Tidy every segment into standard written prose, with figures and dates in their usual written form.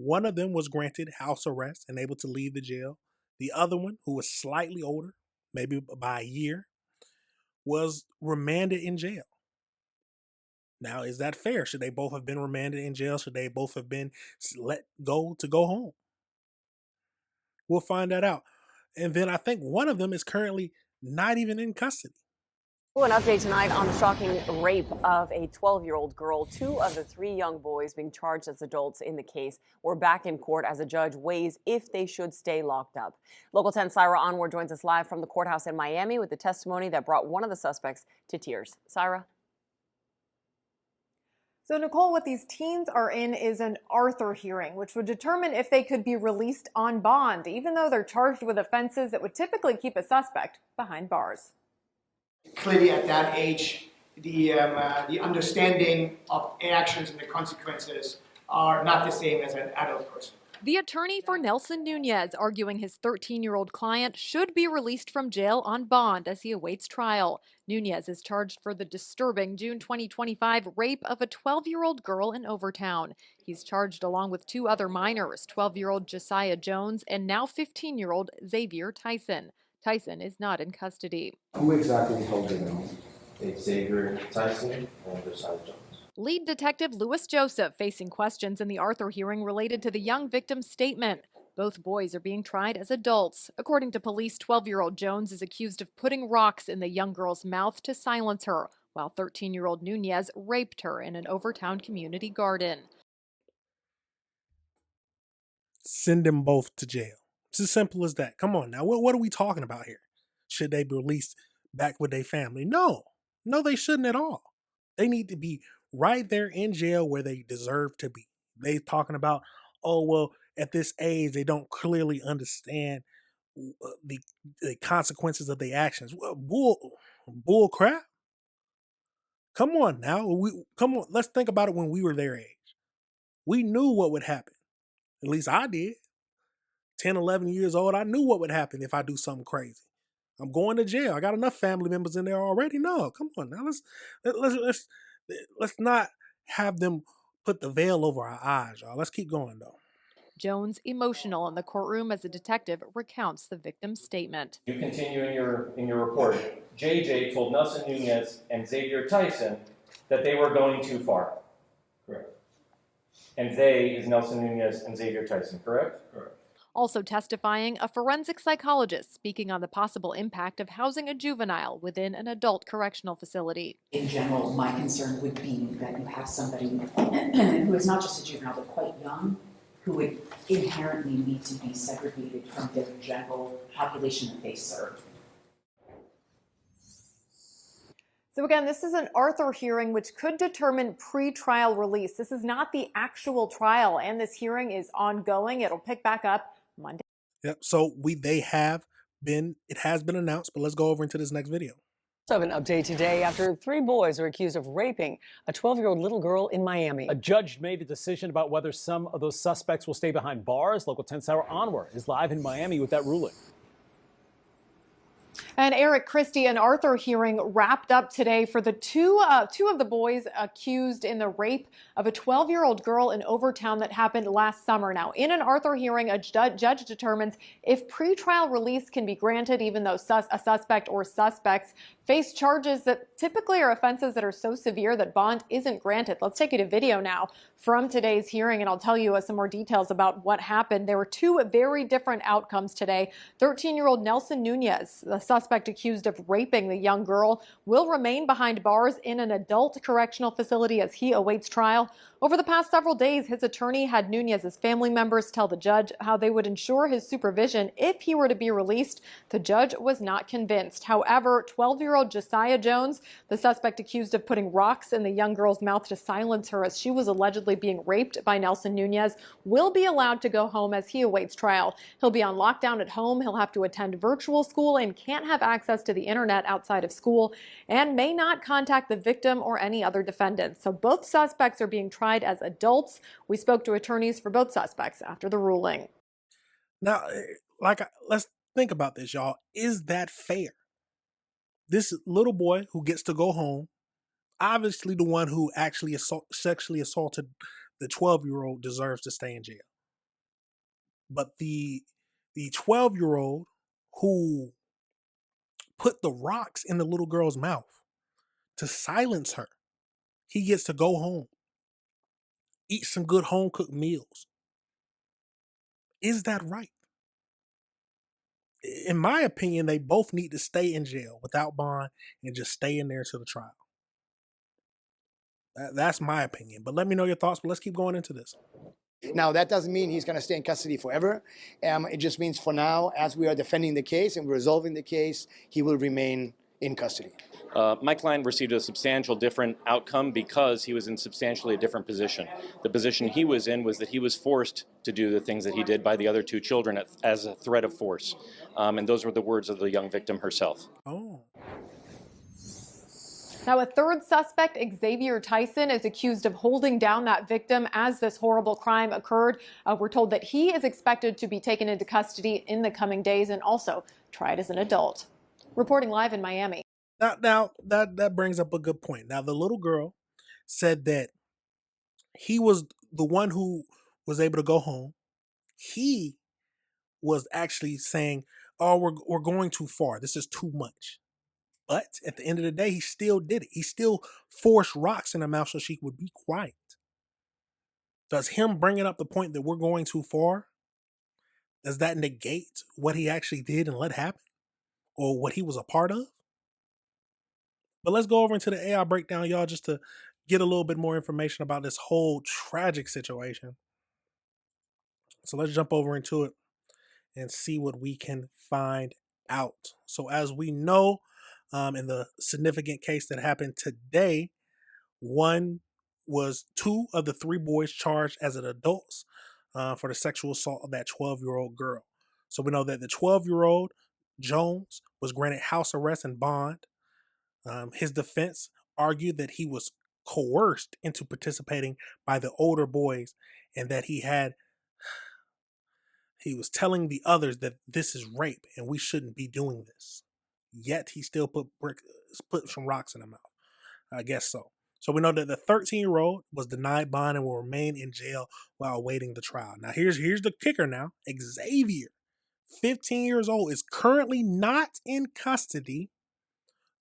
One of them was granted house arrest and able to leave the jail. The other one, who was slightly older, maybe by a year, was remanded in jail. Now, is that fair? Should they both have been remanded in jail? Should they both have been let go to go home? We'll find that out. And then I think one of them is currently not even in custody. An update tonight on the shocking rape of a 12-year-old girl. Two of the three young boys being charged as adults in the case were back in court as a judge weighs if they should stay locked up. Local 10 Syra Onward joins us live from the courthouse in Miami with the testimony that brought one of the suspects to tears. Syra? So, Nicole, what these teens are in is an Arthur hearing, which would determine if they could be released on bond, even though they're charged with offenses that would typically keep a suspect behind bars. Clearly, at that age, the understanding of actions and the consequences are not the same as an adult person. The attorney for Nelson Nunez arguing his 13-year-old client should be released from jail on bond as he awaits trial. Nunez is charged for the disturbing June 2025 rape of a 12-year-old girl in Overtown. He's charged along with two other minors, 12-year-old Josiah Jones and now 15-year-old Xavier Tyson. Tyson is not in custody. Who exactly held you down? It's Xavier Tyson and Josiah Jones. Lead Detective Louis Joseph facing questions in the Arthur hearing related to the young victim's statement. Both boys are being tried as adults. According to police, 12-year-old Jones is accused of putting rocks in the young girl's mouth to silence her, while 13-year-old Nunez raped her in an Overtown community garden. Send them both to jail. It's as simple as that. Come on now. What are we talking about here? Should they be released back with their family? No, they shouldn't at all. They need to be right there in jail where they deserve to be. They talking about, oh, well, at this age, they don't clearly understand the consequences of their actions. Bull crap. Come on now. Come on. Let's think about it when we were their age. We knew what would happen. At least I did. 10, 11 years old, I knew what would happen if I do something crazy. I'm going to jail. I got enough family members in there already. No, come on now. Let's not have them put the veil over our eyes, y'all. Let's keep going though. Jones, emotional in the courtroom as a detective, recounts the victim's statement. You continue in your report. JJ told Nelson Nunez and Xavier Tyson that they were going too far. Correct. And they is Nelson Nunez and Xavier Tyson, correct? Correct. Also testifying, a forensic psychologist speaking on the possible impact of housing a juvenile within an adult correctional facility. In general, my concern would be that you have somebody who is not just a juvenile, but quite young, who would inherently need to be segregated from the general population that they serve. So again, this is an Arthur hearing which could determine pre-trial release. This is not the actual trial, and this hearing is ongoing. It'll pick back up Monday. Yep. So it has been announced, but let's go over into this next video. So an update today after three boys are accused of raping a 12-year-old little girl in Miami. A judge made a decision about whether some of those suspects will stay behind bars. Local 10 Syra Onward is live in Miami with that ruling. And Eric Christie, an Arthur hearing wrapped up today for the two of the boys accused in the rape of a 12-year-old girl in Overtown that happened last summer. Now, in an Arthur hearing, a judge determines if pretrial release can be granted, even though a suspect or suspects face charges that typically are offenses that are so severe that bond isn't granted. Let's take you to video now from today's hearing, and I'll tell you some more details about what happened. There were two very different outcomes today. 13-year-old Nelson Nunez, the suspect accused of raping the young girl, will remain behind bars in an adult correctional facility as he awaits trial. Over the past several days, his attorney had Nunez's family members tell the judge how they would ensure his supervision if he were to be released. The judge was not convinced. However, 12-year-old Josiah Jones, the suspect accused of putting rocks in the young girl's mouth to silence her as she was allegedly being raped by Nelson Nunez, will be allowed to go home as he awaits trial. He'll be on lockdown at home. He'll have to attend virtual school and can't have access to the internet outside of school, and may not contact the victim or any other defendants. So both suspects are being tried as adults. We spoke to attorneys for both suspects after the ruling. Now, let's think about this, y'all. Is that fair? This little boy who gets to go home, obviously the one who actually sexually assaulted the 12-year-old deserves to stay in jail. But the 12-year-old who put the rocks in the little girl's mouth to silence her, he gets to go home, eat some good home cooked meals. Is that right? In my opinion, they both need to stay in jail without bond and just stay in there to the trial. That's my opinion. But let me know your thoughts. But let's keep going into this. Now, that doesn't mean he's going to stay in custody forever. It just means for now, as we are defending the case and resolving the case, he will remain in custody. My client received a substantial different outcome because he was in substantially a different position. The position he was in was that he was forced to do the things that he did by the other two children as a threat of force. And those were the words of the young victim herself. Oh. Now, a third suspect, Xavier Tyson, is accused of holding down that victim as this horrible crime occurred. We're told that he is expected to be taken into custody in the coming days and also tried as an adult. Reporting live in Miami. Now that brings up a good point. Now, the little girl said that he was the one who was able to go home. He was actually saying, "Oh, we're going too far. This is too much." But at the end of the day, he still did it. He still forced rocks in her mouth so she would be quiet. Does him bringing up the point that we're going too far, does that negate what he actually did and let happen? Or what he was a part of? But let's go over into the AI breakdown, y'all, just to get a little bit more information about this whole tragic situation. So let's jump over into it and see what we can find out. So as we know, in the significant case that happened today, two of the three boys charged as an adults for the sexual assault of that 12-year-old girl. So we know that the 12-year-old Jones was granted house arrest and bond. His defense argued that he was coerced into participating by the older boys and that he was telling the others that this is rape and we shouldn't be doing this. Yet he still put some rocks in her mouth. I guess so. So we know that the 13-year-old was denied bond and will remain in jail while awaiting the trial. Now here's the kicker now. Xavier, 15 years old, is currently not in custody,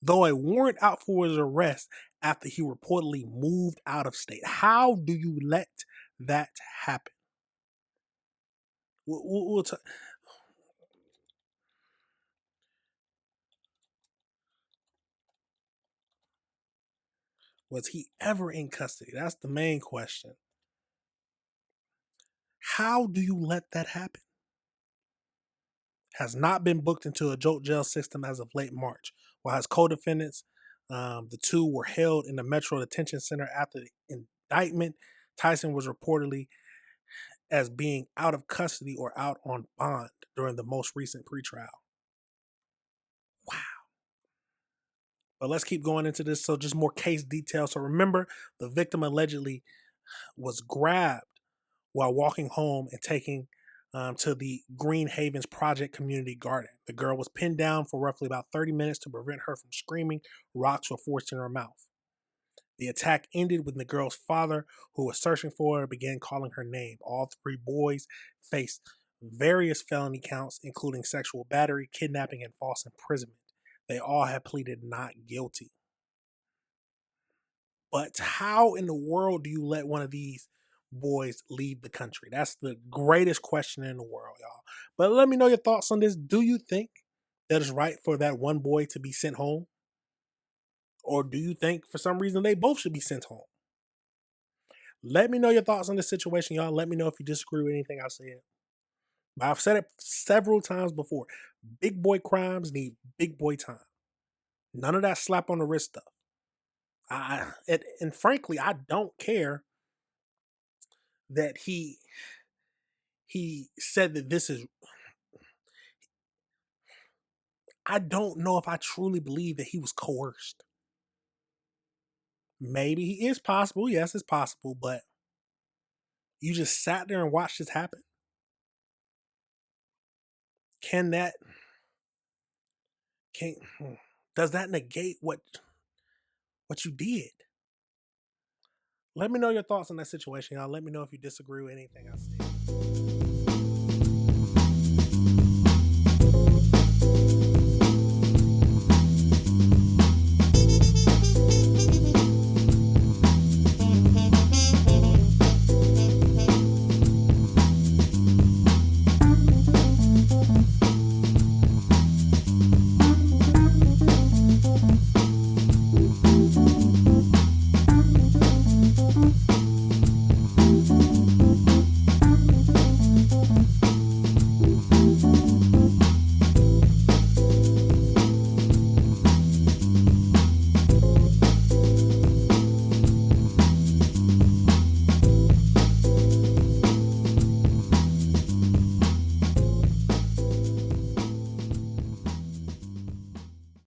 though a warrant out for his arrest after he reportedly moved out of state. How do you let that happen? Was he ever in custody? That's the main question. How do you let that happen? Has not been booked into a adult jail system as of late March, while his co-defendants, the two, were held in the Metro Detention Center after the indictment. Tyson was reportedly as being out of custody or out on bond during the most recent pretrial. Wow. But let's keep going into this. So just more case details. So remember, the victim allegedly was grabbed while walking home and taking to the Green Havens Project Community Garden. The girl was pinned down for roughly about 30 minutes to prevent her from screaming. Rocks were forced in her mouth. The attack ended when the girl's father, who was searching for her, began calling her name. All three boys faced various felony counts, including sexual battery, kidnapping, and false imprisonment. They all had pleaded not guilty. But how in the world do you let one of these boys leave the country? That's the greatest question in the world, y'all. But let me know your thoughts on this. Do you think that it's right for that one boy to be sent home? Or do you think for some reason they both should be sent home? Let me know your thoughts on this situation, y'all. Let me know if you disagree with anything I said. I've said it several times before. Big boy crimes need big boy time. None of that slap on the wrist stuff. And frankly, I don't care that he said that this is. I don't know if I truly believe that he was coerced. Maybe he is possible. Yes, it's possible, but you just sat there and watched this happen. Can that can does that negate what you did? Let me know your thoughts on that situation, y'all. Let me know if you disagree with anything I said.